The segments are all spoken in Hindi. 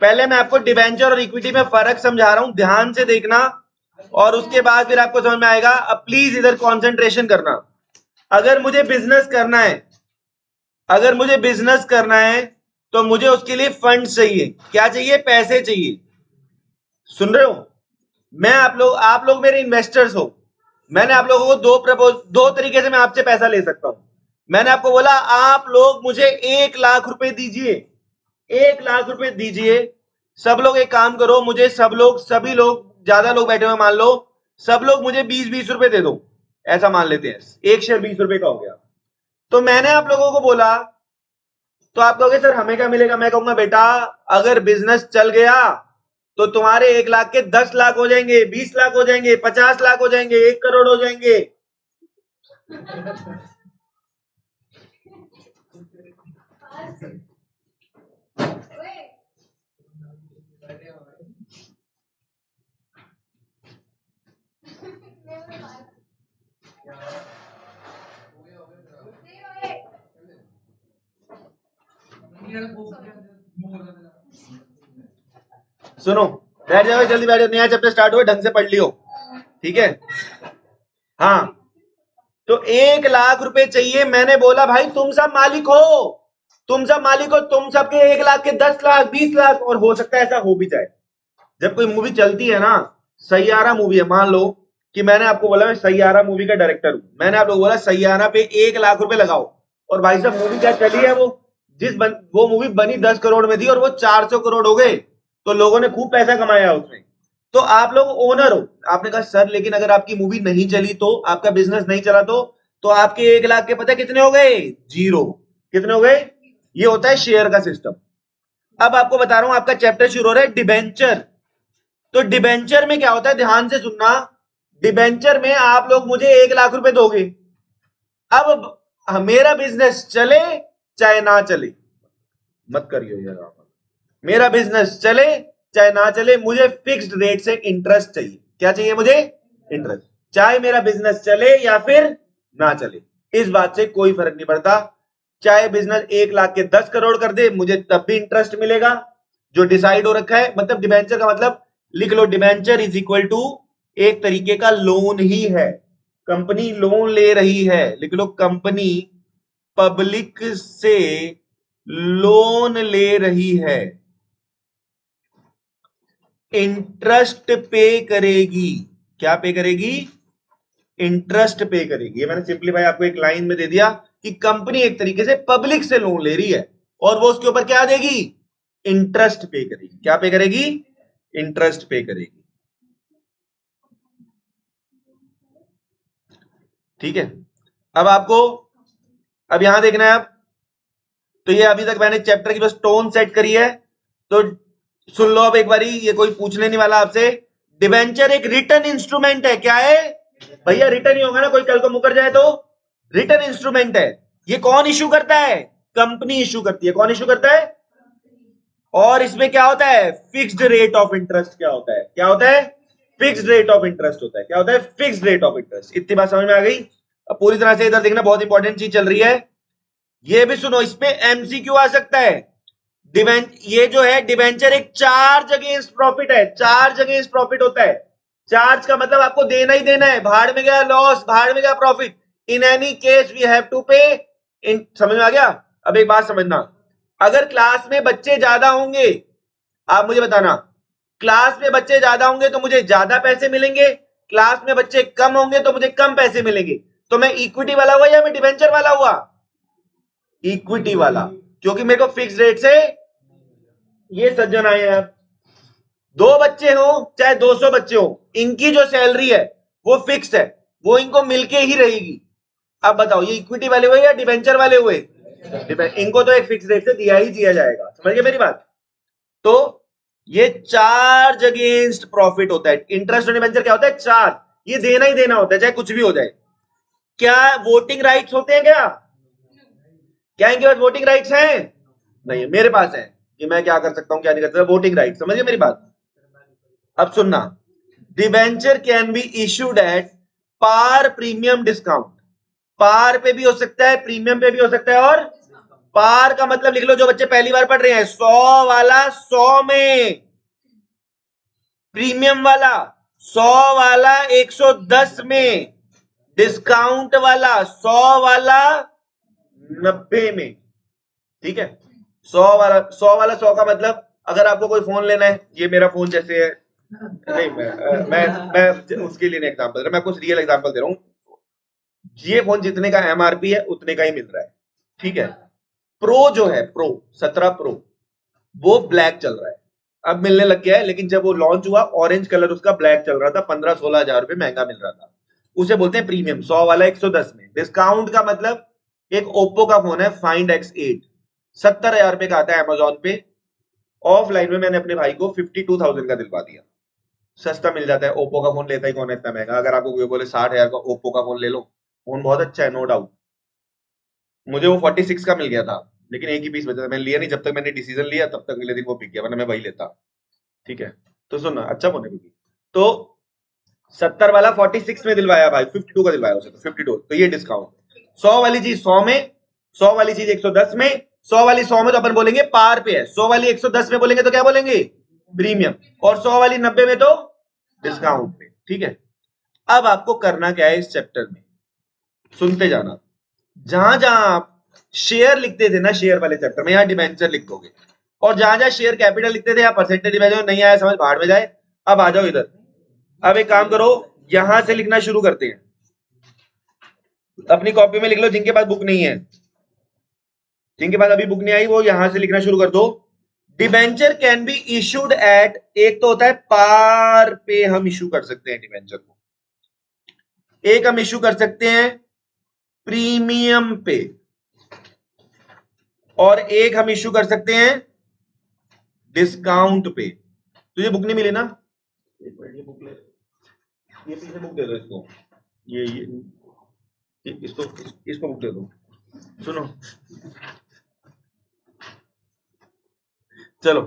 पहले मैं आपको डिबेंचर और इक्विटी में फर्क समझा रहा हूं, ध्यान से देखना, और उसके बाद फिर आपको समझ में आएगा। अब प्लीज इधर कंसंट्रेशन करना। अगर मुझे बिजनेस करना है, अगर मुझे बिजनेस करना है तो मुझे उसके लिए फंड चाहिए। क्या चाहिए? पैसे चाहिए। सुन रहे हो? मैं आप लोग मेरे इन्वेस्टर्स हो। मैंने आप लोगों को दो तरीके से मैं आपसे पैसा ले सकता हूं। मैंने आपको बोला आप लोग मुझे 1,00,000 रुपए दीजिए, 1,00,000 रुपए दीजिए। सब लोग एक काम करो, मुझे सभी लोग, ज्यादा लोग बैठे हुए मान लो, सब लोग मुझे 20-20 रुपए दे दो। ऐसा मान लेते हैं, एक शेयर 20 रुपए का हो गया। तो मैंने आप लोगों को बोला, तो आप कहोगे सर हमें क्या मिलेगा? मैं कहूंगा बेटा अगर बिजनेस चल गया तो तुम्हारे 1,00,000 के 10,00,000 हो जाएंगे, 20,00,000 हो जाएंगे, 50,00,000 हो जाएंगे, 1 करोड़ हो जाएंगे। सुनो, बैठ जाओ, जल्दी बैठ जाओ, नया चैप्टर स्टार्ट हुआ, ढंग से पढ़ लियो, ठीक है? हाँ, तो 1,00,000 रुपए चाहिए। मैंने बोला भाई तुम सब मालिक हो, तुम सब मालिक हो, तुम सबके 1,00,000 के 10,00,000, 20,00,000, और हो सकता है ऐसा हो भी जाए। जब कोई मूवी चलती है ना, सैयारा मूवी है, मान लो कि मैंने आपको बोला मैं सैयारा मूवी का डायरेक्टर हूं, मैंने आप लोगों को बोला सैयारा पे 1,00,000 रुपए लगाओ, और भाई साहब मूवी क्या चली है, वो मूवी बनी 10 करोड़ में थी और वो 400 करोड़ हो गए, तो लोगों ने खूब पैसा कमाया उसमें। तो आप लोग ओनर हो। आपने कहा सर लेकिन अगर आपकी मूवी नहीं चली तो, आपका बिजनेस नहीं चला तो आपके 1,00,000 के पता कितने हो गए? 0। कितने हो गए? ये होता है शेयर का सिस्टम। अब आपको बता रहा हूं, आपका चैप्टर शुरू हो रहा है डिबेंचर। तो डिबेंचर में क्या होता है, ध्यान से सुनना। डिबेंचर में आप लोग मुझे 1,00,000 रुपए दोगे। अब मेरा बिजनेस चले चाहे ना चले, मत करियो यार, मेरा बिजनेस चले चाहे ना चले, मुझे फिक्स्ड रेट से इंटरेस्ट चाहिए। क्या चाहिए मुझे? इंटरेस्ट। चाहे मेरा बिजनेस चले या फिर ना चले, इस बात से कोई फर्क नहीं पड़ता। चाहे बिजनेस 1,00,000 के 10 करोड़ कर दे, मुझे तब भी इंटरेस्ट मिलेगा, जो डिसाइड हो रखा है। मतलब डिबेंचर का मतलब लिख लो, डिबेंचर इज इक्वल टू एक तरीके का लोन ही है। कंपनी लोन ले रही है, लिख लो, कंपनी पब्लिक से लोन ले रही है, इंटरेस्ट पे करेगी। क्या पे करेगी? इंटरेस्ट पे करेगी। ये मैंने सिंपलीफाई आपको एक लाइन में दे दिया कि कंपनी एक तरीके से पब्लिक से लोन ले रही है और वो उसके ऊपर क्या देगी? इंटरेस्ट पे करेगी। क्या पे करेगी? इंटरेस्ट पे करेगी। ठीक है, अब आपको अब यहां देखना है। अब तो ये अभी तक मैंने चैप्टर की बस टोन सेट करी है, तो सुन लो अब एक बारी, ये कोई पूछने नहीं वाला आपसे। डिबेंचर एक रिटर्न इंस्ट्रूमेंट है। क्या है भैया? रिटर्न ही होगा ना, कोई कल को मुकर जाए तो रिटर्न इंस्ट्रूमेंट है। ये कौन इश्यू करता है? कंपनी इश्यू करती है। कौन इश्यू करता है? और इसमें क्या होता है? Fixed rate of interest. क्या होता है? क्या होता है? फिक्स्ड रेट ऑफ इंटरेस्ट होता है। क्या होता है? Fixed rate of interest. इतनी बात समझ में आ गई? अब पूरी तरह से इधर देखना, बहुत इंपॉर्टेंट चीज चल रही है, ये भी सुनो, इसमें एमसीक्यू आ सकता है। ये जो है डिबेंचर एक चार्ज अगेंस्ट प्रॉफिट है। चार्ज अगेंस्ट प्रॉफिट होता है। चार्ज का मतलब आपको देना ही देना है, भाड़ में गया लॉस, भाड़ में गया profit, in any case we have to pay. समझ में आ गया? अब एक बात समझना, अगर क्लास में बच्चे ज्यादा होंगे, आप मुझे बताना, क्लास में बच्चे ज्यादा होंगे तो मुझे ज्यादा पैसे मिलेंगे, क्लास में बच्चे कम होंगे तो मुझे कम पैसे मिलेंगे। तो मैं इक्विटी वाला हुआ या मैं डिबेंचर वाला हुआ? इक्विटी वाला, क्योंकि मेरे को फिक्स रेट से, ये सज्जन आए हैं, 2 बच्चे हो चाहे 200 बच्चे हो, इनकी जो सैलरी है वो फिक्स है, वो इनको मिलके ही रहेगी। अब बताओ ये इक्विटी वाले हुए या डिबेंचर वाले हुए? इनको तो एक फिक्स रेट से दिया ही दिया जाएगा। समझ गए मेरी बात? तो ये चार्ज अगेंस्ट प्रॉफिट होता है। इंटरेस्ट और डिबेंचर क्या होता है? चार्ज, ये देना ही देना होता है चाहे कुछ भी हो जाए। क्या वोटिंग राइट्स होते हैं? क्या इनके पास वोटिंग राइट्स हैं? नहीं है, मेरे पास है कि मैं क्या कर सकता हूं क्या नहीं कर सकता। वोटिंग राइट, समझिए मेरी बात? अब सुनना, debenture can be issued at par premium discount. Par पे भी हो सकता है, प्रीमियम पे भी हो सकता है, और पार का मतलब लिख लो जो बच्चे पहली बार पढ़ रहे हैं, 100 वाला 100 में, प्रीमियम वाला 100 वाला 110 में, डिस्काउंट वाला 100 वाला 90 में। ठीक है, 100 का मतलब अगर आपको कोई फोन लेना है, ये मेरा फोन जैसे है, नहीं मैं उसके लिए नहीं एग्जांपल दे रहा, मैं कुछ रियल एग्जांपल दे रहा हूं। ये फोन जितने का एमआरपी है उतने का ही मिल रहा है। ठीक है, प्रो जो है, प्रो 17 प्रो, वो ब्लैक चल रहा है, अब मिलने लग गया है, लेकिन जब वो लॉन्च हुआ ऑरेंज कलर उसका ब्लैक चल रहा था, 15-16 हजार रुपए महंगा मिल रहा था, उसे बोलते हैं प्रीमियम। 100 वाला 110 में। डिस्काउंट का मतलब एक ओप्पो का फोन है फाइंड X8, 70,000 रुपए का आता है अमेजोन पे, ऑफलाइन में मैंने अपने भाई को 52,000 का दिलवा दिया, सस्ता मिल जाता है। ओप्पो का फोन लेता ही कौन है इतना महंगा, अगर आपको कोई बोले 60,000 का ओप्पो का फोन ले लो, फोन बहुत अच्छा है नो डाउट, मुझे वो 46 का मिल गया था, लेकिन एक ही पीस बचा था, मैंने लिया नहीं, जब तक मैंने डिसीजन लिया तब तक अगले दिन वो बिक गया, वरना मैं वही लेता। ठीक है, तो सुनना, अच्छा फोन है क्योंकि, तो 70 वाला 46 में दिलवाया भाई, 52 का दिलवाया उसे, तो 52, तो ये डिस्काउंट। 100 वाली चीज 100 में, 100 वाली चीज 110 में, 100 वाली 100 में तो अपन बोलेंगे पार पे है, 100 वाली 110 में बोलेंगे तो क्या बोलेंगे, प्रीमियम, और 100 वाली 90 में तो डिस्काउंट पे। ठीक है, अब आपको करना क्या है इस चैप्टर में, सुनते जाना, जहां जहां आप शेयर लिखते थे ना, शेयर वाले चैप्टर में, यहां डिबेंचर लिख दोगे, और जहां जहां शेयर कैपिटल लिखते थे या परसेंटेज डिबेंचर, नहीं आया समझ, बाहर में जाए। अब आ जाओ इधर, अब एक काम करो, यहां से लिखना शुरू करते हैं, अपनी कॉपी में लिख लो, जिनके पास बुक नहीं है, जिनके पास अभी बुक नहीं आई वो यहां से लिखना शुरू कर दो। Debenture can be issued eight, एक तो होता है पार पे हम इशू कर सकते हैं डिबेंचर को, एक हम इशू कर सकते हैं प्रीमियम पे, और एक हम इशू कर सकते हैं डिस्काउंट पे। तुझे बुक नहीं मिली ना, एक मिनट, ये बुक ले, ये पीछे बुक दे दो इसको, ये इसको बुक दे दो। सुनो, चलो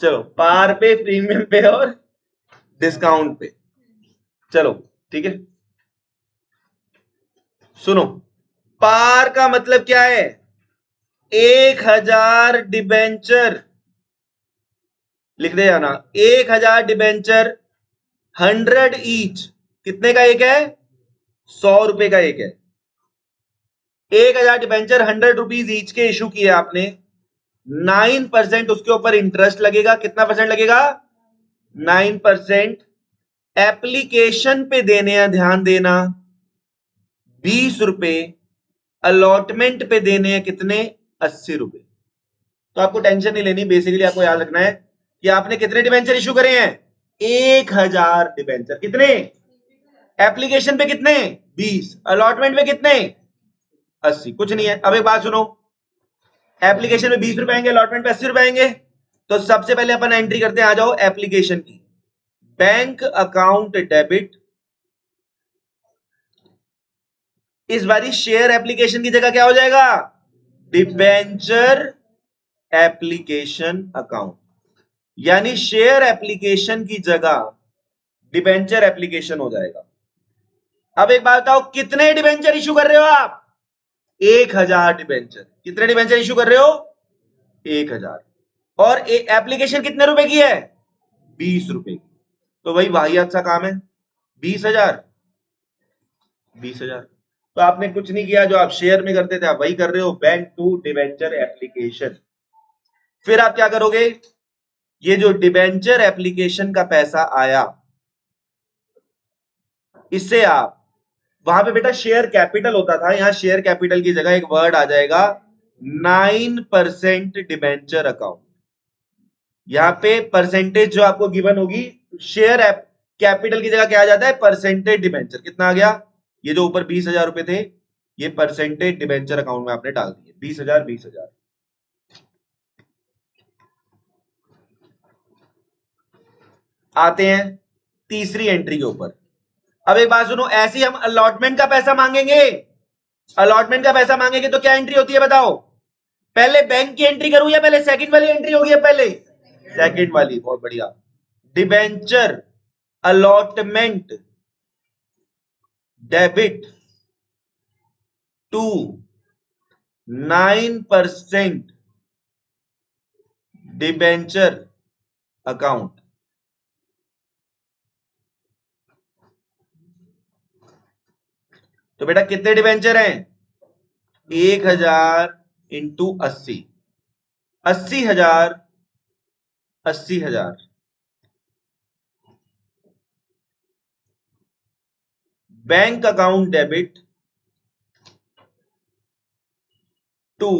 चलो, पार पे, प्रीमियम पे और डिस्काउंट पे, चलो ठीक है। सुनो, पार का मतलब क्या है, 1000 डिबेंचर, लिख दे जाना, 1000 डिबेंचर, 100 ईच, कितने का एक है, 100 रुपए का एक है। 1000 डिबेंचर 100 रुपीज ईच के इशू किए आपने, 9% उसके ऊपर इंटरेस्ट लगेगा, कितना परसेंट लगेगा, 9%। एप्लीकेशन पे देने हैं, ध्यान देना, 20 रुपए, अलॉटमेंट पे देने हैं कितने, 80 रुपए। तो आपको टेंशन नहीं लेनी, बेसिकली आपको याद रखना है कि आपने कितने डिबेंचर इशू करे हैं, 1000 डिबेंचर, कितने, एप्लीकेशन पे कितने, 20, अलॉटमेंट पे कितने, 80, कुछ नहीं है। अब एक बात सुनो, एप्लीकेशन में 20 रुपए आएंगे, अलॉटमेंट पे 80 रुपए आएंगे, तो सबसे पहले अपन एंट्री करते हैं, आ जाओ एप्लीकेशन की, बैंक अकाउंट डेबिट, इस बारी शेयर एप्लीकेशन की जगह क्या हो जाएगा, डिबेंचर एप्लीकेशन अकाउंट, यानी शेयर एप्लीकेशन की जगह डिबेंचर एप्लीकेशन हो जाएगा। अब एक बात बताओ, कितने डिबेंचर इशू कर रहे हो आप, 1000 डिबेंचर, कितने डिबेंचर इशू कर रहे हो, 1000, और एप्लीकेशन कितने रुपए की है, 20 रुपए की, तो वही वाहियात सा काम है, 20,000, 20,000। तो आपने कुछ नहीं किया, जो आप शेयर में करते थे आप वही कर रहे हो, बैंक टू डिबेंचर एप्लीकेशन। फिर आप क्या करोगे, ये जो डिबेंचर एप्लीकेशन का पैसा आया, इससे आप, वहां पे बेटा शेयर कैपिटल होता था, यहां शेयर कैपिटल की जगह एक वर्ड आ जाएगा 9% डिबेंचर अकाउंट, यहां पे परसेंटेज जो आपको गिवन होगी, शेयर कैपिटल की जगह क्या आ जाता है, परसेंटेज डिबेंचर, कितना आ गया, ये जो ऊपर 20,000 रुपए थे, ये परसेंटेज डिबेंचर अकाउंट में आपने डाल दिए, 20,000 20,000। आते हैं तीसरी एंट्री के ऊपर। अब एक बात सुनो, ऐसे ही हम अलॉटमेंट का पैसा मांगेंगे, अलॉटमेंट का पैसा मांगेंगे तो क्या एंट्री होती है बताओ, पहले बैंक की एंट्री करूं या पहले सेकंड वाली एंट्री होगी, पहले सेकंड वाली, बहुत बढ़िया, debenture allotment debit to 9% debenture account. तो बेटा कितने डिबेंचर हैं? 1000 into 80, 80,000, 80,000। Bank account debit to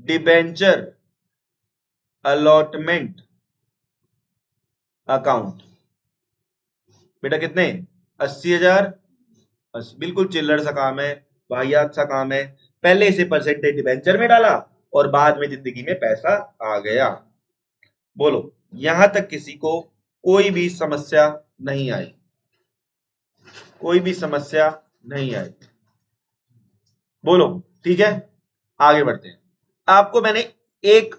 debenture allotment account. बेटा कितने? 80,000, बिल्कुल चिल्लर सा काम है, वाहियात सा काम है। पहले इसे परसेंटेज डिबेंचर में डाला और बाद में जिंदगी में पैसा आ गया। बोलो यहां तक किसी को कोई भी समस्या नहीं आई? कोई भी समस्या नहीं आई? बोलो ठीक है, आगे बढ़ते हैं। आपको मैंने एक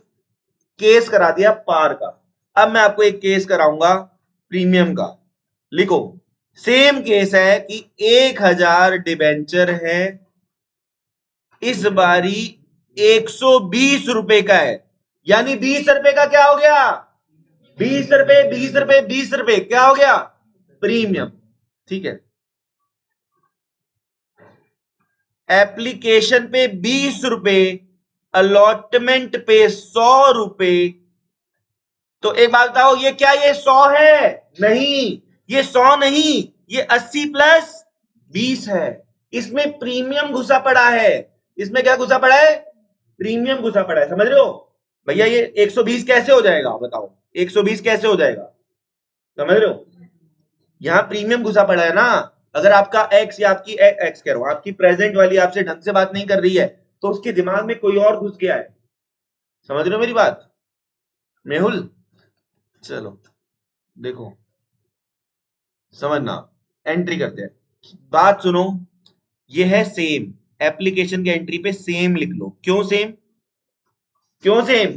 केस करा दिया पार का, अब मैं आपको एक केस कराऊंगा प्रीमियम का। लिखो, सेम केस है कि 1000 डिबेंचर है, इस बारी 120 रुपए का है, यानी 20 रुपए का क्या हो गया? 20 रुपए, 20 रुपए, 20 रुपए क्या हो गया? प्रीमियम। ठीक है, एप्लीकेशन पे 20 रुपए, अलॉटमेंट पे 100 रुपए। तो एक बात बताओ, ये क्या ये 100 है? नहीं, ये 100 नहीं, ये 80 प्लस 20 है। इसमें प्रीमियम घुसा पड़ा है। इसमें क्या घुसा पड़ा है? प्रीमियम घुसा पड़ा है, समझ रहे हो? भैया ये 120 कैसे हो जाएगा बताओ? 120 कैसे हो जाएगा, समझ रहे हो? यहां प्रीमियम घुसा पड़ा है ना। अगर आपका एक्स या आपकी एक्स कह रहा हूं, आपकी प्रेजेंट वाली आपसे ढंग से बात नहीं कर रही है तो उसके दिमाग में कोई और घुस गया है। समझ रहे हो मेरी बात मेहुल? चलो देखो, समझना, एंट्री करते हैं। बात सुनो, ये है सेम, एप्लीकेशन के एंट्री पे सेम लिख लो। क्यों सेम? क्यों सेम?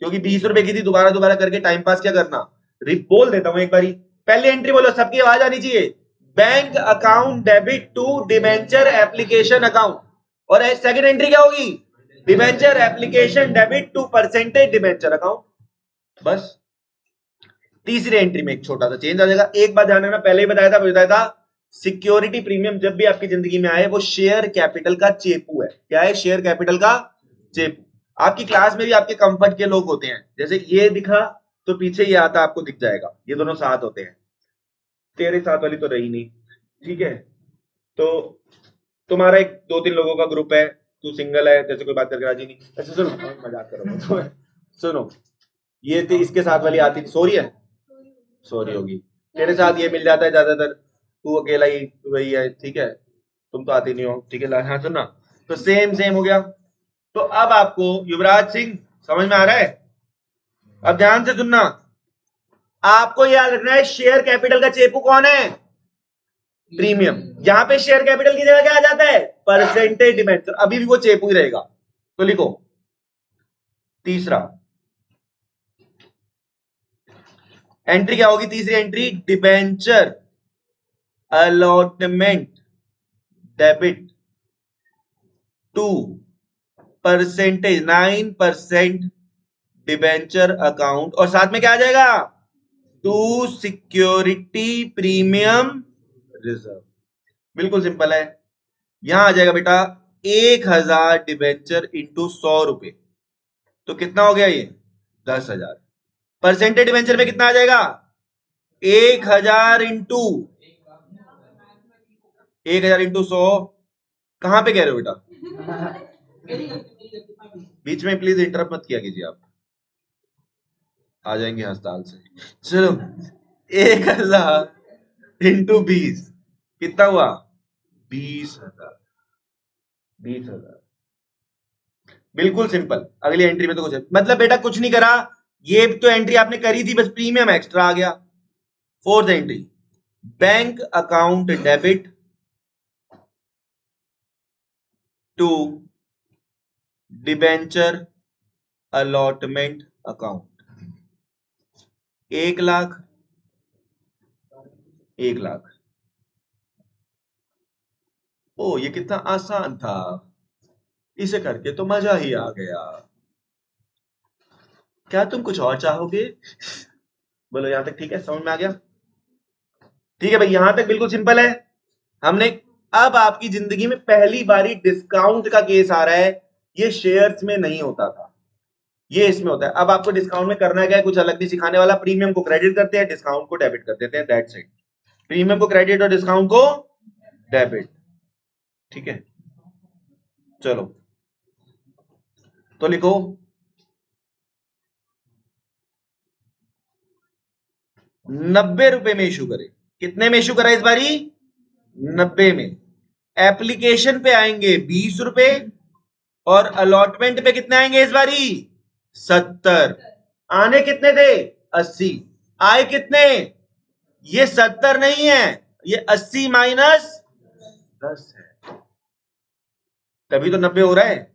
क्योंकि 20 रुपए की थी, दोबारा दोबारा करके टाइम पास क्या करना। बोल देता हूं एक बारी, पहले एंट्री बोलो, सबकी आवाज आनी चाहिए। Bank account debit to debenture application account. और सेकंड एंट्री क्या होगी? Debenture application debit to percentage debenture account. बस। तीसरी एंट्री में एक छोटा सा चेंज आ जाएगा। एक बात ध्यान रखना, पहले ही बताया था सिक्योरिटी प्रीमियम जब भी आपकी जिंदगी में आए वो शेयर कैपिटल का चेपू है। क्या है? शेयर कैपिटल का चेपू। आपकी क्लास में भी आपके कंफर्ट के लोग होते हैं, जैसे ये दिखा तो पीछे ये आता आपको दिख जाएगा, ये दोनों साथ होते हैं। तेरे साथ वाली तो रही नहीं, ठीक है? तो तुम्हारा एक 2-3 लोगों का ग्रुप है, तू सिंगल है, जैसे कोई बात करके राजी नहीं। अच्छा सुनो, मजाक कर रहा हूं तो सुनो, ये इसके साथ वाली आती सो रही है, सो रही होगी। तेरे साथ ये मिल जाता है ज्यादातर, तू अकेला ही वही है, ठीक है? तुम तो आती नहीं हो, ठीक है? हाँ सुनना, तो सेम सेम हो गया। तो अब आपको युवराज सिंह समझ में आ रहा है? अब ध्यान से सुनना, आपको याद रखना है शेयर कैपिटल का चेपू कौन है? प्रीमियम। यहां पे शेयर कैपिटल की जगह क्या आ जाता है? Percentage debenture. अभी भी वो चेपू ही रहेगा। तो लिखो तीसरा एंट्री क्या होगी? तीसरी entry debenture allotment debit to percentage 9% debenture account, और साथ में क्या आ जाएगा? To security premium reserve. बिल्कुल सिंपल है। यहां आ जाएगा बेटा 1000 डिबेंचर इंटू 100 रुपए, तो कितना हो गया ये? 10,000। परसेंटेज डिबेंचर में कितना आ जाएगा? 1000 इंटू 100। कहां पे कह रहे हो बेटा? बीच में प्लीज इंटरप्ट मत किया कीजिए, आप आ जाएंगे अस्पताल से। चलो 1000 इंटू 20 कितना हुआ? 20,000। 20,000 बिल्कुल सिंपल। अगली एंट्री में तो कुछ है, मतलब बेटा कुछ नहीं करा, ये तो एंट्री आपने करी थी, बस प्रीमियम एक्स्ट्रा आ गया। Fourth entry, bank account debit to debenture allotment account. 1,00,000, 1,00,000। ओ ये कितना आसान था। इसे करके तो मजा ही आ गया। क्या तुम कुछ और चाहोगे? बोलो यहां तक ठीक है, समझ में आ गया? ठीक है भाई, यहां तक बिल्कुल सिंपल है। हमने अब आपकी जिंदगी में पहली बारी डिस्काउंट का केस आ रहा है। ये शेयर्स में नहीं होता था, ये इसमें होता है। अब आपको डिस्काउंट में करना क्या है, कुछ अलग नहीं सिखाने वाला। प्रीमियम को क्रेडिट करते हैं, डिस्काउंट को डेबिट कर देते हैं, दैट्स इट। प्रीमियम को क्रेडिट और डिस्काउंट को डेबिट। ठीक है, चलो तो लिखो 90 रुपए में इशू करे। कितने में इशू करा इस बारी? 90 में। एप्लीकेशन पे आएंगे 20 रुपए और अलॉटमेंट पे कितने आएंगे इस बारी? 70। आने कितने थे? 80। आए कितने? ये 70 नहीं है, ये 80 माइनस 10 है, तभी तो 90 हो रहा है।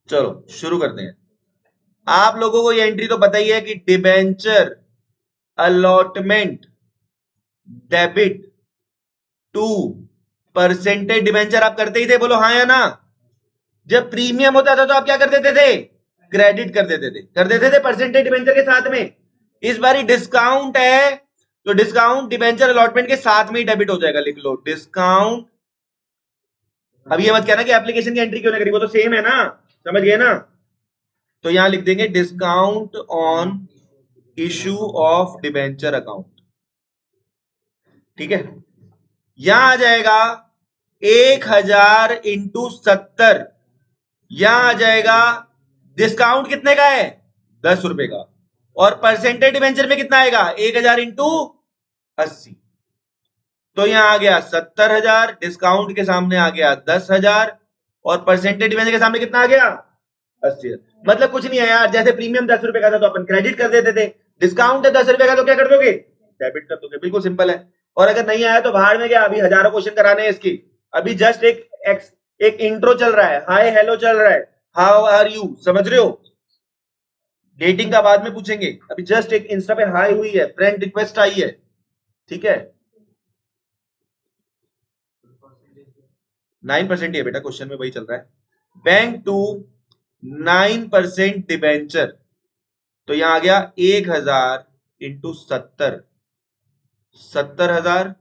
चलो शुरू करते हैं। आप लोगों को ये एंट्री तो पता ही है कि debenture allotment debit to percentage debenture आप करते ही थे, बोलो हाँ या ना? जब प्रीमियम होता था तो आप क्या कर देते थे? क्रेडिट कर देते थे परसेंटेज डिबेंचर के साथ में। इस बारी डिस्काउंट है तो डिस्काउंट डिबेंचर अलॉटमेंट के साथ में ही डेबिट हो जाएगा। लिख लो डिस्काउंट। अब ये मत कहना कि एप्लीकेशन की एंट्री क्यों नहीं करी, वो तो सेम है ना, समझ गए ना? तो यहां लिख देंगे discount on issue of debenture account. ठीक है, यहां आ जाएगा 1000 इंटू 70। यहां आ जाएगा डिस्काउंट कितने का है? 10 रुपए का। और परसेंटेज डिबेंचर में कितना आएगा? 1000 इंटू 80। तो यहां आ गया 70,000, डिस्काउंट के सामने आ गया 10,000 और परसेंटेज डिबेंचर के सामने कितना आ गया? 80। मतलब कुछ नहीं है यार, जैसे प्रीमियम 10 रुपए का था तो अपन क्रेडिट कर देते थे, डिस्काउंट है 10 रुपए का तो क्या कर दोगे? डेबिट कर दोगे। बिल्कुल सिंपल है। और अगर नहीं आया तो बाहर में गया, अभी हजारों क्वेश्चन कराने हैं इसकी। अभी जस्ट एक इंट्रो चल रहा है, हाय हेलो चल रहा है, हाउ आर यू, समझ रहे हो? डेटिंग का बाद में पूछेंगे, अभी जस्ट एक इंस्टा पे हाई हुई है, फ्रेंड रिक्वेस्ट आई है। ठीक है, 9% ही है बेटा, क्वेश्चन में वही चल रहा है। बैंक टू 9% डिबेंचर, तो यहां आ गया 1000 इंटू 70। 70,000,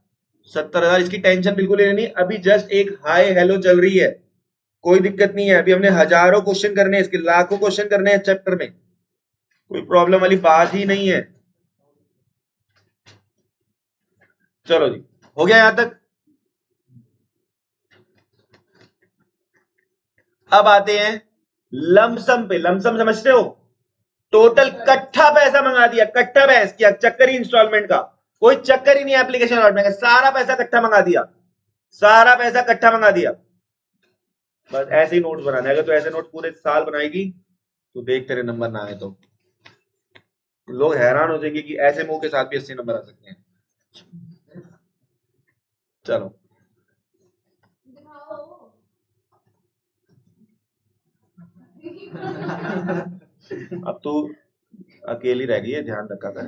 70,000। इसकी टेंशन बिल्कुल ही नहीं, अभी जस्ट एक हाय हेलो चल रही है, कोई दिक्कत नहीं है। अभी हमने हजारों क्वेश्चन करने हैं इसके, लाखों क्वेश्चन करने हैं चैप्टर में, कोई प्रॉब्लम वाली बात ही नहीं है। चलो जी, हो गया यहां तक। अब आते हैं लमसम पे। लमसम समझते हो? टोटल कट्ठा पैसा मंगा दिया, कट्ठा भैंस किया, चक्कर ही इंस्टॉलमेंट का, कोई चक्कर ही नहीं एप्लीकेशन अलॉटमेंट का, सारा पैसा कट्ठा मंगा दिया, सारा पैसा कट्ठा मंगा दिया। बस ऐसे ही नोट्स बनाने, अगर तो ऐसे नोट पूरे साल बनाएगी तो देख तेरे नंबर ना आए तो लोग हैरान हो जाएंगे कि ऐसे मुंह के साथ भी 80 नंबर आ सकते हैं। चलो अब तो अकेली रह गई है, ध्यान रखा कर,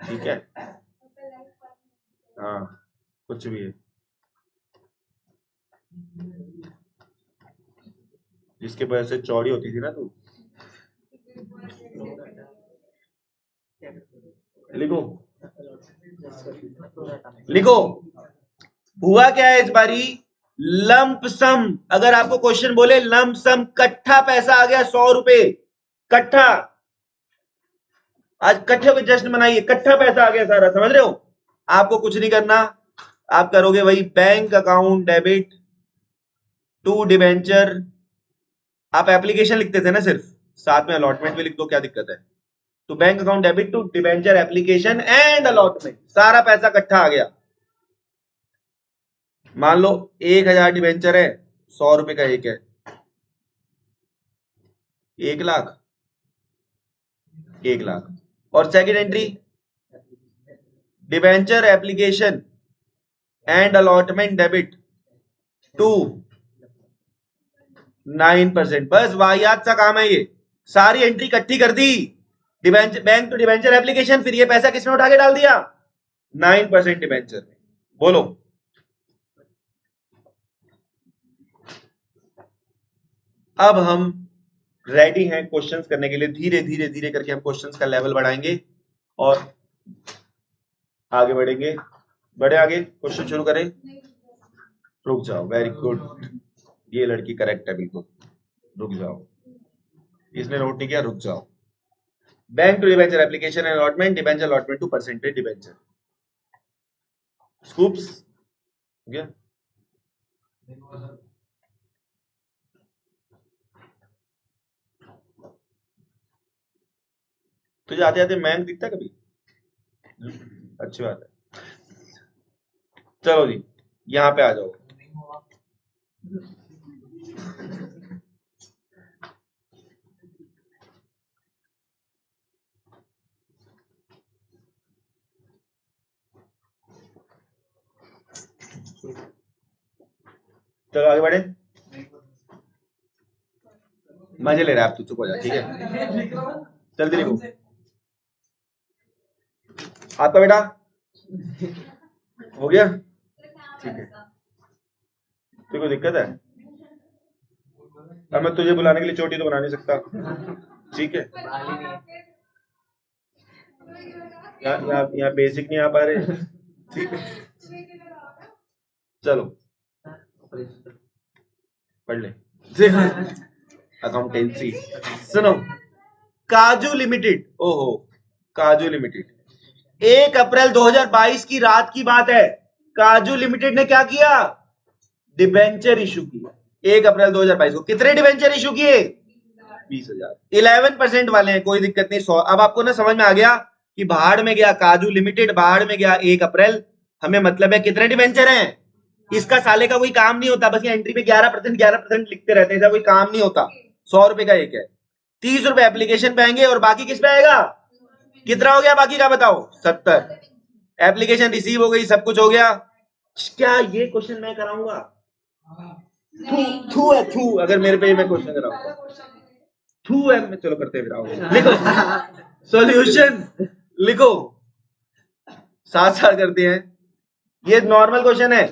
ठीक है? हाँ, कुछ भी है, जिसके वजह से चौड़ी होती थी ना तू। लिखो लिखो, हुआ क्या है इस बारी? लंप सम। अगर आपको क्वेश्चन बोले लंप सम, कट्ठा पैसा आ गया 100 रुपए कट्ठा। आज कट्ठे को जश्न मनाइए, कट्ठा पैसा आ गया सारा, समझ रहे हो? आपको कुछ नहीं करना, आप करोगे वही bank account debit to debenture. आप एप्लीकेशन लिखते थे ना सिर्फ, साथ में अलॉटमेंट भी लिख दो, क्या दिक्कत है? तो bank account debit to debenture application and allotment, सारा पैसा इकट्ठा आ गया। मान लो 1000 डिबेंचर है, 100 रुपए का एक है, 1 लाख, 1 लाख। और second entry debenture application and allotment debit to 9%। बस वाहियात सा काम है ये, सारी एंट्री इकट्ठी कर दी, debenture bank to debenture application, फिर ये पैसा किसमें उठा के डाल दिया? 9% डिबेंचर में। बोलो। अब हम रेडी हैं क्वेश्चंस करने के लिए। धीरे धीरे धीरे करके हम क्वेश्चंस का लेवल बढ़ाएंगे और आगे बढ़ेंगे। बढ़े आगे, क्वेश्चन शुरू करें। रुक जाओ, वेरी गुड, ये लड़की करेक्ट है बिल्कुल। रुक जाओ, इसने नोट नहीं किया, रुक जाओ। Bank to debenture application and allotment, debenture allotment to percentage debenture. स्कूप्स गया। तुझे आते आते मैम दिखता कभी? अच्छी बात है। चलो जी, यहाँ पे आ जाओ। चलो आगे बढ़े। मजे ले रहा है आप, तू चुप हो जा, ठीक है? जल्दी लिखो। आपका बेटा हो गया? ठीक है। तुझे कोई दिक्कत है? अब मैं तुझे बुलाने के लिए चोटी तो बना नहीं सकता, ठीक है? यहाँ बेसिक नहीं आ पा रहे, ठीक है? चलो पढ़ ले। अकाउंटेंसी। सुनो, काजू लिमिटेड, ओहो, काजू लिमिटेड, 1 अप्रैल 2022 की रात की बात है। काजू लिमिटेड ने क्या किया? डिबेंचर इशू किया 1 अप्रैल 2022 को। कितने डिबेंचर इशू किए? 20,000। 11% वाले हैं, कोई दिक्कत नहीं। 100। अब आपको ना समझ में आ गया कि बाहर में गया काजू लिमिटेड, बाहर में गया 1 अप्रैल। हमें मतलब है कितने डिबेंचर हैं। इसका साले का कोई काम नहीं होता, बस ये एंट्री पे 11% लिखते रहते हैं, ऐसा कोई काम नहीं होता। 100 रुपए का एक है। 30 रुपए एप्लीकेशन पे आएंगे और बाकी किस पे आएगा? कितना हो गया बाकी का बताओ? 70। एप्लीकेशन रिसीव हो गई, सब कुछ हो गया। क्या ये क्वेश्चन मैं कराऊंगा? थू है, थू, अगर मेरे पे मैं क्वेश्चन कराऊंगा थू है। मैं चलो करते फिर आओ, लिखो सॉल्यूशन लिखो, साथ साथ करते हैं। ये नॉर्मल क्वेश्चन है,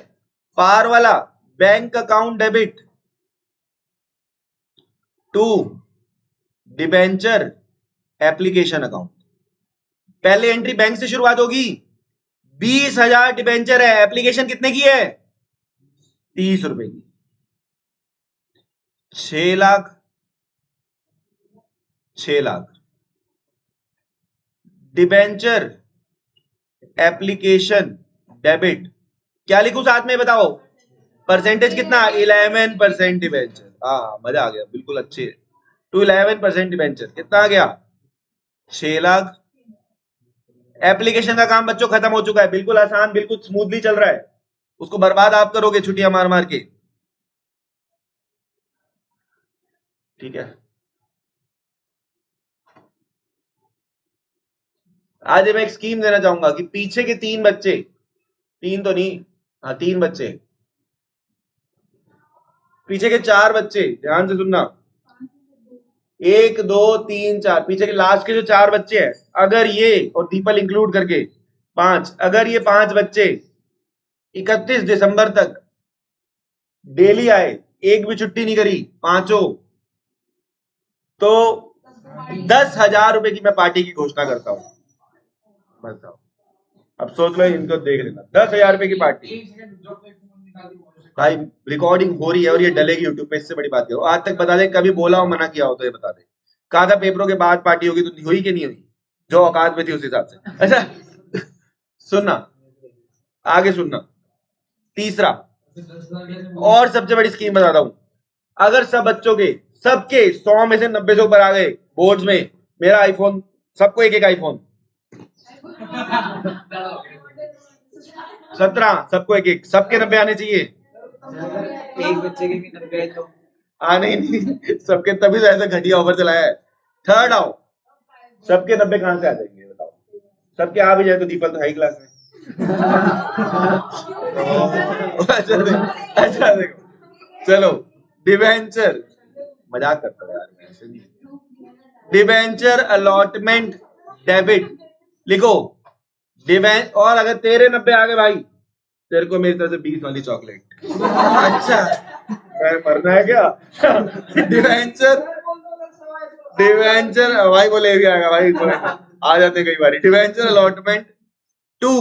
पार वाला। Bank account debit to debenture application account. पहले एंट्री बैंक से शुरुआत होगी। 20,000 डिबेंचर है, एप्लीकेशन कितने की है? 30 रुपए की। 6 lakh, 6 lakh debenture application debit. क्या लिखूं साथ में बताओ? परसेंटेज कितना? 11% डिबेंचर। हाँ, मजा आ गया, बिल्कुल अच्छे। टू 11% डिबेंचर कितना आ गया? 6 लाख। एप्लीकेशन का काम बच्चों खत्म हो चुका है, बिल्कुल आसान, बिल्कुल स्मूथली चल रहा है। उसको बर्बाद आप करोगे छुट्टियां मार मार के, ठीक है? आज मैं एक स्कीम देना चाहूंगा कि पीछे के 3 बच्चे, 3 तो नहीं, हाँ 3 बच्चे, पीछे के 4 बच्चे ध्यान से सुनना। 1 2 3 4, पीछे के लास्ट के जो 4 बच्चे हैं, अगर ये, और दीपल इंक्लूड करके 5, अगर ये 5 बच्चे 31 दिसंबर तक डेली आए, एक भी छुट्टी नहीं करी, पांचों, तो 10,000 रुपए की मैं पार्टी की घोषणा करता हूं। बताओ, अब सोच लो, इनको देख लेना, 10,000 रुपए की पार्टी। भाई रिकॉर्डिंग हो रही है और ये डलेगी यूट्यूब पे, इससे बड़ी बात है। आज तक बता दे, कभी बोला हो मना किया हो तो ये बता दे। कहा था पेपरों के बाद पार्टी होगी, तो हुई कि नहीं हुई? जो औकात में थी उस हिसाब से। अच्छा सुनना, आगे सुनना। तीसरा और सबसे बड़ी स्कीम बताता हूं, अगर सब बच्चों के, सबके 100 में से 90 से ऊपर आ गए बोर्ड्स में, मेरा आईफोन, सबको एक एक आईफोन। 17, सबको एक एक, सबके 90 आने चाहिए। एक बच्चे के भी 90 आए तो आने ही नहीं, सबके, तभी तो ऐसा घटिया ऑफर चलाया है। थर्ड आओ, सबके 90 कहां से आ जाएंगे बताओ? सबके आ भी जाए तो दीपल तो हाई क्लास में। अच्छा देखो, चलो डिवेंचर, मजाक करता हूं यार, डिवेंचर अलॉटमेंट डेबिट लिखो। डिवेंच, और अगर तेरे 90 आ गए भाई, तेरे को मेरी तरफ से 20 वाली चॉकलेट। अच्छा मैं मरना है क्या? डिवेंचर भाई बोले भी आएगा भाई, आ जाते कई बार। डिवेंचर अलॉटमेंट 2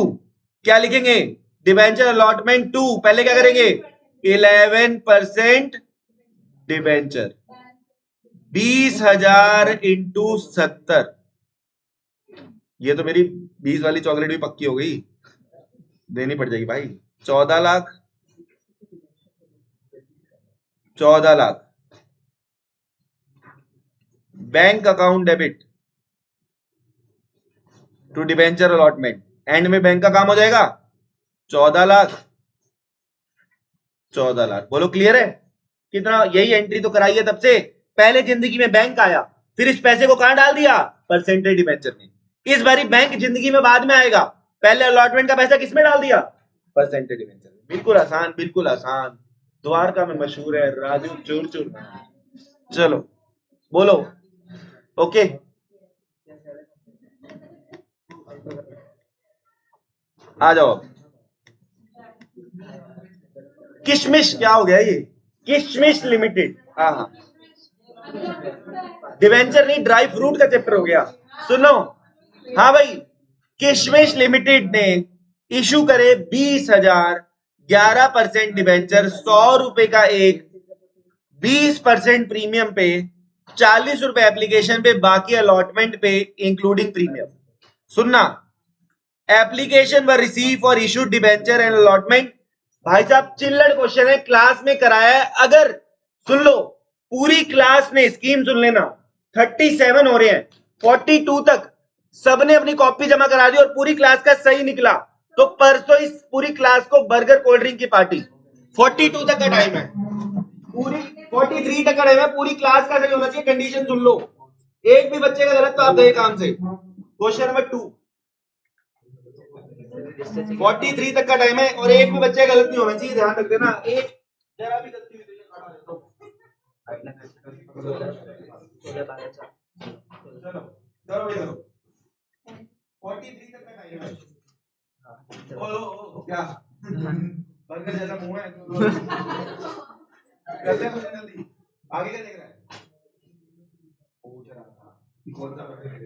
क्या लिखेंगे? डिवेंचर अलॉटमेंट 2 पहले क्या करेंगे? 11% डिवेंचर 20,000 इंटू 70। ये तो मेरी 20 वाली चॉकलेट भी पक्की हो गई, देनी पड़ जाएगी भाई। 14 lakh 14 lakh bank account debit to debenture allotment. End में बैंक का काम हो जाएगा 14 लाख 14 लाख। बोलो क्लियर है? कितना? यही एंट्री तो कराई है तब से। पहले जिंदगी में बैंक आया, फिर इस पैसे को कहां डाल दिया? परसेंटेज डिवेंचर में। इस बारी बैंक जिंदगी में बाद में आएगा, पहले अलॉटमेंट का पैसा किसमें डाल दिया? परसेंटेज डिवेंचर में। बिल्कुल आसान, बिल्कुल आसान। द्वारका में मशहूर है राजू चूर चूर। चलो बोलो ओके। आ जाओ। किशमिश क्या हो गया ये? किशमिश लिमिटेड। हाँ हाँ, डिवेंचर नहीं, ड्राई फ्रूट का चैप्टर हो गया। सुनो, हाँ भाई, किशमिश लिमिटेड ने इशू करे 20,000 11% डिवेंचर, 100 रुपए का एक, 20% प्रीमियम पे, 40 रुपए एप्लीकेशन पे, बाकी अलॉटमेंट पे इंक्लूडिंग प्रीमियम। सुनना, एप्लीकेशन व receive for issue debenture and allotment. भाई साहब चिल्लड़ क्वेश्चन है, क्लास में कराया है। अगर सुन लो, पूरी क्लास ने स्कीम सुन लेना, 37 हो रहे हैं, 42 तक सबने अपनी कॉपी जमा करा दी और पूरी क्लास का सही निकला तो परसों इस पूरी क्लास को बर्गर कोल्ड ड्रिंक की पार्टी। 42 तक का टाइम है, पूरी 43 तक का टाइम है, पूरी क्लास का सही होना चाहिए। कंडीशन सुन लो, एक भी बच्चे का गलत तो आप गए काम से। क्वेश्चन नंबर 2, 43 तक का टाइम है और एक भी बच्चे का गलत नहीं होना चाहिए, ध्यान रख देना। एक जरा भी गलती हुई तो ये खड़ा देता हूं। चलो चलो भाई चलो, 43 तक का टाइम है। ओ क्या बर्गर जैसा मुंह है? करते हैं जल्दी, आगे क्या देख रहा है? पूछ रहा था कि कौन सा बर्गर है।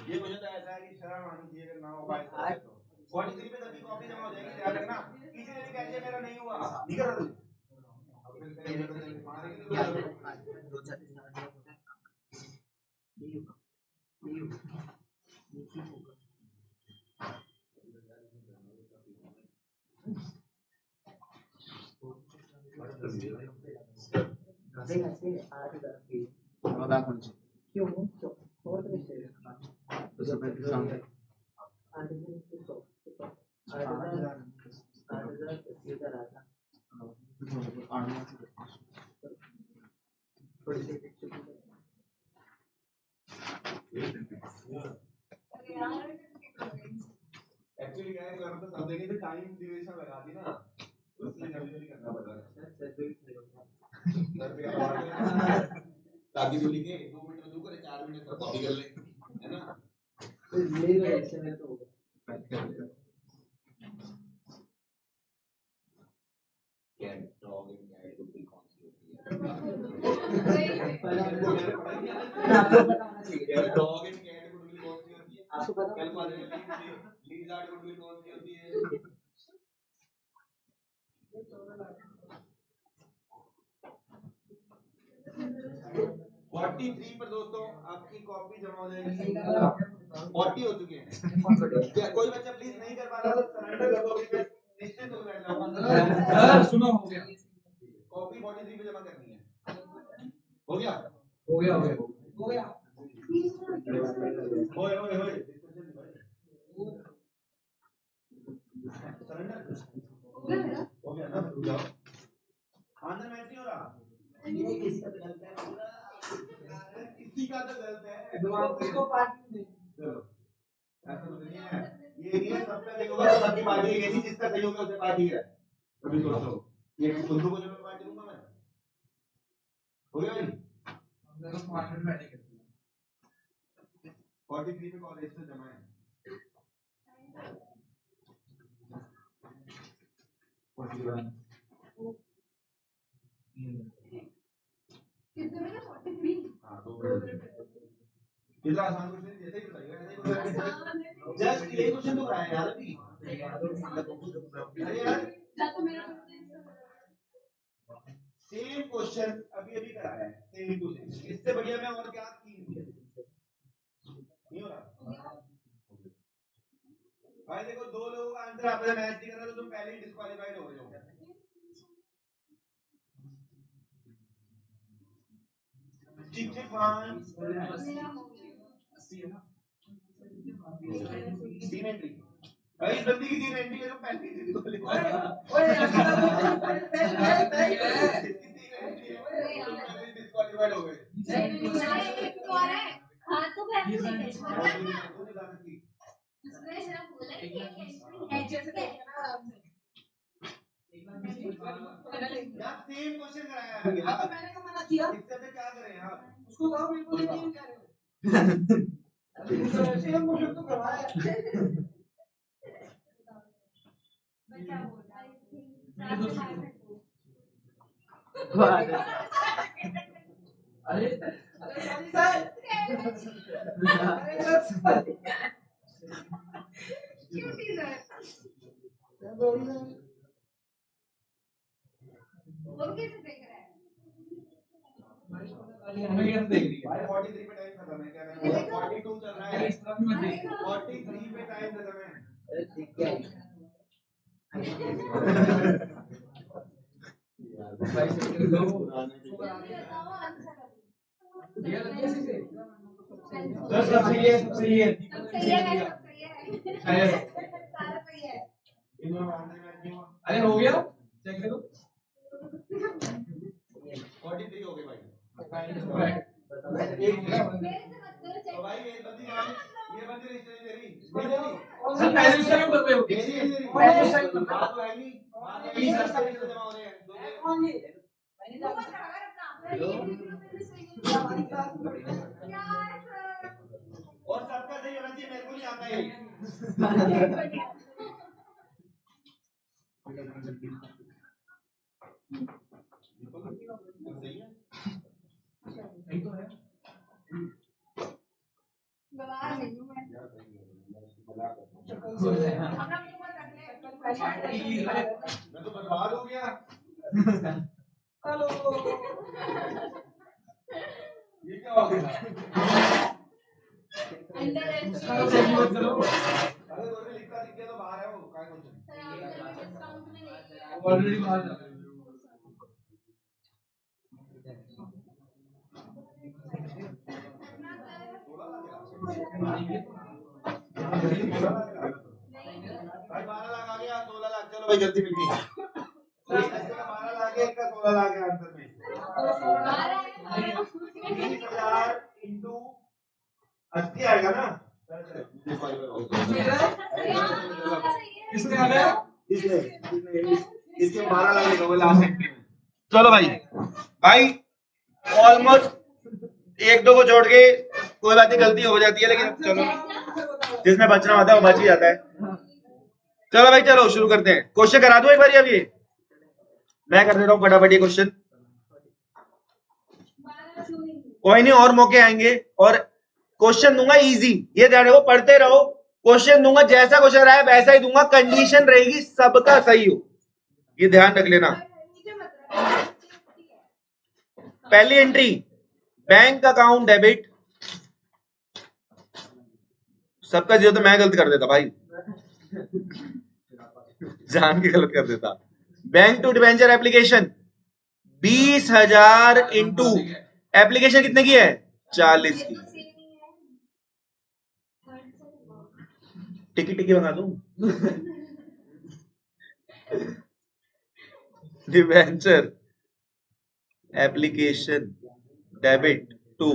ये मुझे तो ऐसा है कि शर्म आनी चाहिए, अगर ना हो पाए तो 43 पे सबकी कॉपी जमा हो जाएगी, ध्यान रखना। किसी ने भी कह दिया मेरा नहीं हुआ, नहीं कर रहा एक्चुअली क्या है, तो सब देंगे तो टाइम ड्यूरेशन लगा दी ना, इसलिए जल्दी जल्दी करना पड़ रहा है। ताकि जो लिखे 2 मिनट में तू करे, 4 मिनट में कॉपी कर ले, है ना? Cat dog and cat could be कौन सी होती है? Cat dog and cat could be कौन सी होती है? आपको पता है? लिजार्ड कुड बी कौन सी होती है? 43 पर दोस्तों आपकी कॉपी जमा हो जाएगी। 40 हो चुके हैं। क्या कोई बच्चा प्लीज नहीं कर पा रहा तो सरेंडर कर दो, निश्चित हो बैठ जाओ। सर सुनो, हो गया, कॉपी 43 पे जमा करनी है। हो गया हो गया हो गया हो गया। ओए ओए ओए, सरेंडर हो गया ना? रुक जाओ, आंसर मैच नहीं हो रहा। ये किसका गलत है? किसी का तो गलत है, उसको पार्टी चलो ऐसा तो नहीं है। ये नहीं है सबका सही होगा तो सबकी पार्टी है, नहीं जिसका सही होगा उसे पार्टी है। अभी सोचो, ये कुंदू को जो मैं पार्टी दूंगा मैं। हो गया भाई, हम दोनों पार्टनर बैठे 43 पे कॉलेज से जमा है 41 कितने में 43 हाँ तो कितना आसान क्वेश्चन जैसे ही बताइएगा जस्ट ये क्वेश्चन तो कराया यार अभी अरे यार तो मेरा सेम क्वेश्चन अभी अभी कराया है सेम टू सेम इससे बढ़िया मैं और क्या नहीं हो रहा भाई देखो दो लोगों का आंसर आपस में मैच नहीं कर रहा तो तुम पहले ही डिस्क्वालीफाइड हो रहे हो तीन एंट्री भाई इस बंदी की 3 एंट्री है तो पहले ही डिस्क्वालीफाइड डिस्क्वालीफाइड हो गए एक तो आ रहा है हाँ तो पहले से उसने सिर्फ बोला कि एक एंट्री है जैसे यार सेम क्वेश्चन कराया है अभी तो मैंने कब मना किया इससे पे क्या करें यार उसको कहो मेरे को नहीं कह रहे हो सेम क्वेश्चन तो करवाया है बच्चा बोल रहा है अरे सॉरी सर क्यूटी सर और कैसे देख रहा है हमें कैसे देख रही है भाई 43 पे टाइम खत्म है क्या करें 42 चल रहा है 43 पे टाइम खत्म है अरे ठीक है भाई से दो बताओ आंसर ये लगे से सब सही है सब सही है सब सही है सब सही है सारा सही है इन दोनों आंसर मैच नहीं हुआ अरे हो गया चेक करो 43 हो गए भाई मेरे से मत करो तो चेक भाई ये बंदी रिश्ते नहीं दे रही सर पहले भी सर कर रहे हो दे रही पहले भी सर कर बात तो है नहीं बात है नहीं सस्ते रिश्ते जमा हो रहे हैं कौन जी वो मत लगा अपना ये मेरे सही नहीं यार और सबका सही होना चाहिए मेरे को नहीं आता ये सही है नहीं तो है गवा नहीं हूं मैं हो जाए अपना मुंह मत कर ले मैं तो बर्बाद हो गया हेलो ये क्या हो गया अंडर चेक मत करो अरे तो लिखता दिख गया तो बाहर है वो काय क्वेश्चन डिस्काउंट में नहीं किया ऑलरेडी बाहर जा रहे हो भाई 12 लाख आ गया 16 लाख चलो भाई जल्दी मिल गई 12 लाख है इसका 16 लाख है आंसर में 20,000 इंटू 80 आएगा ना किसने आ गया इसके 12 लाख लिखा हुआ लास्ट एंट्री में चलो भाई भाई ऑलमोस्ट एक दो को छोड़ के कोई बात नहीं गलती हो जाती है लेकिन चलो जिसमें बचना होता है वो बच ही जाता है चलो भाई चलो शुरू करते हैं क्वेश्चन करा दो एक बार अभी मैं कर देता हूँ फटाफट ये क्वेश्चन कोई नहीं और मौके आएंगे और क्वेश्चन दूंगा इजी ये ध्यान रखो पढ़ते रहो क्वेश्चन दूंगा जैसा क्वेश्चन रहा है वैसा ही दूंगा कंडीशन रहेगी सबका सही हो ये ध्यान रख लेना पहली एंट्री बैंक अकाउंट डेबिट सबका जीरो तो मैं गलत कर देता भाई जान के गलत कर देता bank to debenture application 20,000 into application कितने की है 40 की टिकी टिकी मंगा दूं डिबेंचर एप्लीकेशन डेबिट टू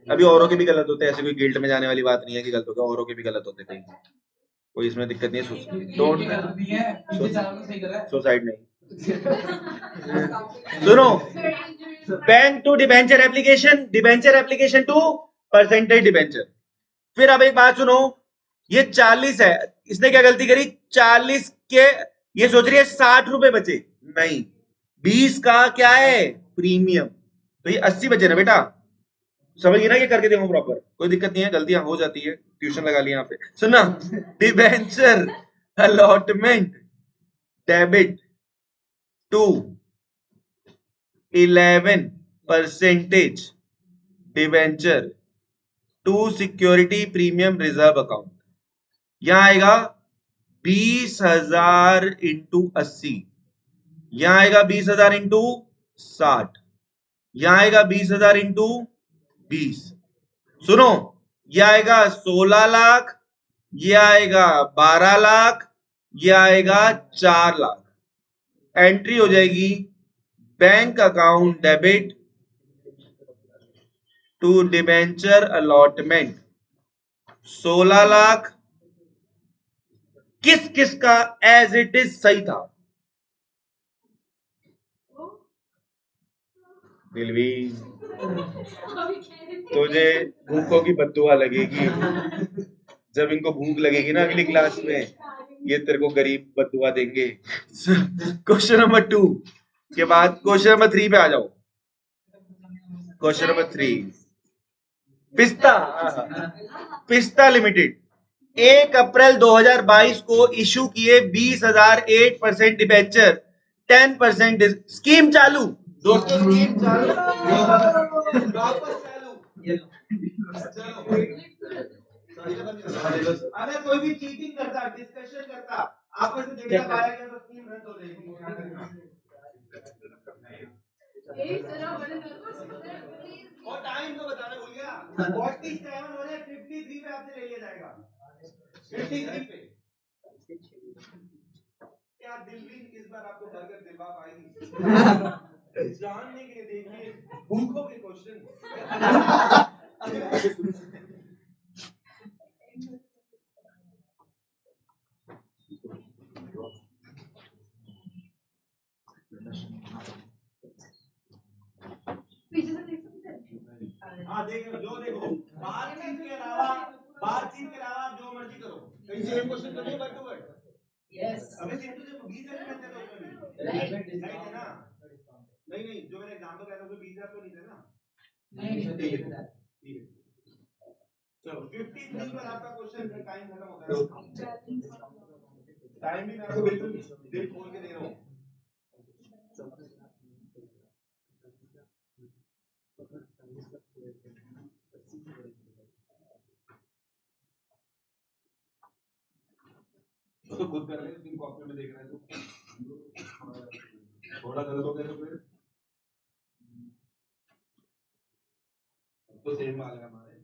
अभी औरों के भी गलत होते हैं ऐसे कोई गिल्ट में जाने वाली बात नहीं है कि गलत हो गया औरों के भी गलत होते कहीं कोई इसमें दिक्कत नहीं है डोंट सुसाइड नहीं सुनो bank to debenture application to percentage debenture. फिर अब एक बात सुनो, ये 40 है, इसने क्या गलती करी, 40 के ये सोच रही है 60 रुपए बचे, नहीं 20 का क्या है प्रीमियम, तो ये 80 बचे ना बेटा, समझ गई ना, ये करके देखो प्रॉपर, कोई दिक्कत नहीं है, गलतियां हो जाती है, ट्यूशन लगा लिया यहाँ पे। सुनना, debenture allotment debit to 11% debenture to security premium reserve account. यहां आएगा 20,000 इंटू 80, यहां आएगा 20,000 इंटू 60, यहां आएगा 20,000 इंटू 20। सुनो, ये आएगा 16 लाख, ये आएगा 12 लाख, ये आएगा 4 लाख। एंट्री हो जाएगी bank account debit to debenture allotment 16 lakh. किस किस का एज इट इज सही था? दिलवी, तुझे भूखों की बद्दुआ लगेगी, जब इनको भूख लगेगी ना अगली क्लास में, ये तेरे को गरीब बद्दुआ देंगे। क्वेश्चन नंबर 2 के बाद क्वेश्चन नंबर 3 पे आ जाओ। क्वेश्चन नंबर 3, पिस्ता, पिस्ता लिमिटेड 1 अप्रैल 2022 को इशू किए 20,000 8% डिबेंचर 10% स्कीम चालू, दोस्तों स्कीम चालू, वापस चालू। अगर कोई भी चीटिंग करता, डिस्कशन करता, आपस में देखना पाया गया तो स्कीम रद्द हो जाएगी। और टाइम तो बताना भूल गया, 47 हो रहे, 53 पे आपसे ले लिया जाएगा, 53 पे। क्या दिलवीन इस बार आपको बर्गर दिलवा पाएगी? जानने के लिए देखिए भूखों के क्वेश्चन। हाँ देखो, जो देखो बातचीत के अलावा जो मर्जी करो, कहीं सेम क्वेश्चन करिए वर्ड टू वर्ड। यस, अबे सिंधु से 20,000 में थे, तो उसमें भी नहीं थे ना, नहीं जो मैंने एग्जांपल दिया था उसमें 20,000 तो नहीं थे ना, नहीं ठीक है। चलो 53 पर आपका क्वेश्चन, टाइम खत्म होता है, टाइम भी मैं आपको बिल्कुल दिल खोल के दे रहा हूँ। तो खुद कर रहे हैं, कॉपी में देख रहे हैं, तो थोड़ा गलत हो गया तो फिर तो सेम आ गया हमारे।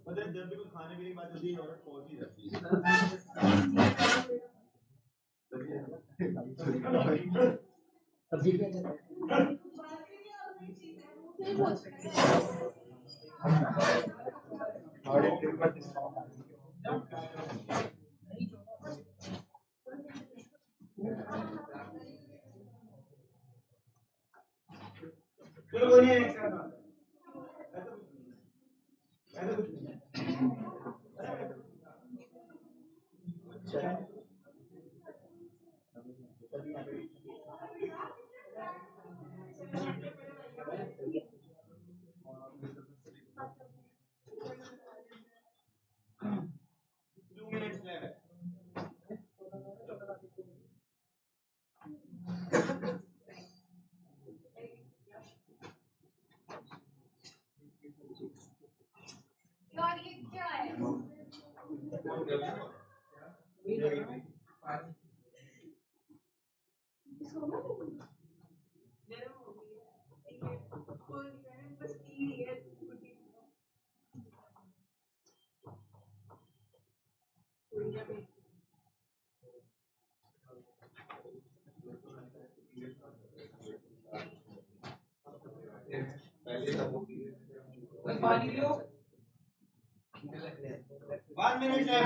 मतलब जब भी कुछ खाने पीने की बात होती है औरत पहुंच ही जाती चलो कोई नहीं ऐसा कुछ नहीं यार ये क्या है पानी लो 1 मिनट है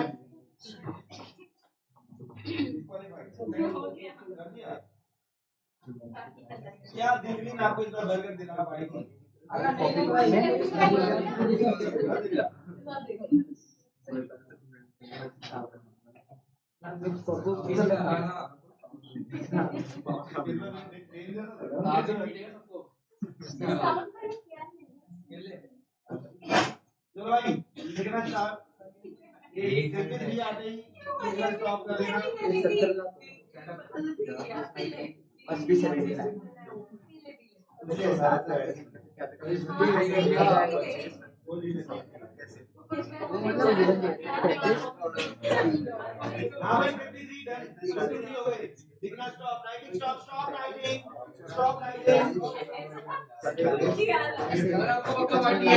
क्या दिल्ली में आपको इतना बर्गर दिला पाएगी अगर नहीं भाई चलो भाई लिखना स्टार्ट ये सेकंड भी आते ही लिखना स्टॉप कर देना हाँ भाई 53 डन 53 हो गए लिखना स्टॉप राइटिंग स्टॉप राइटिंग अगर आपको पक्का पानी है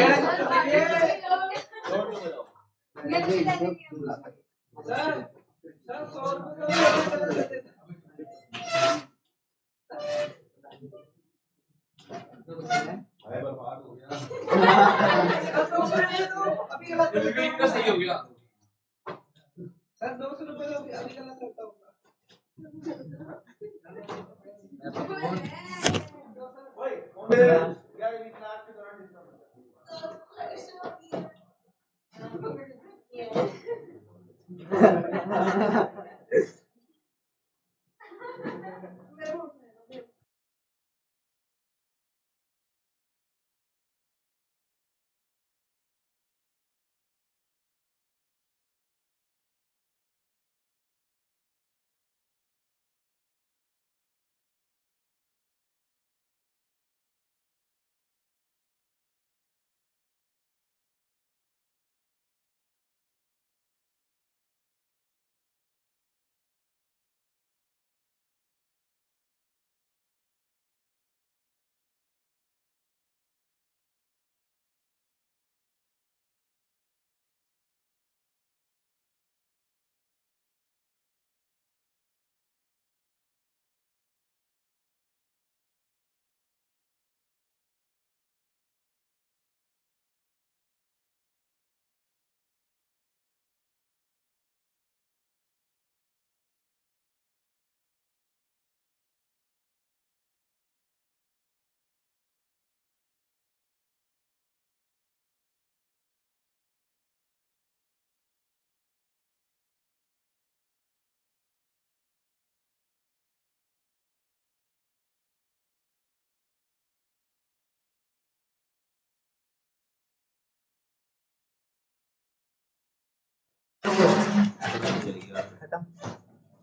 सर सर 100 रुपए अरे बर्बाद हो गया का सही हो गया सर 200 रुपए तो अभी गलत करता हूँ ओए यार ये क्लास के दौरान डिस्टर्ब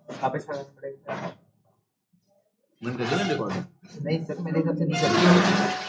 वापस करना पड़ेगा मन कर देना रिकॉर्ड नहीं सर मेरे हिसाब से नहीं करेंगे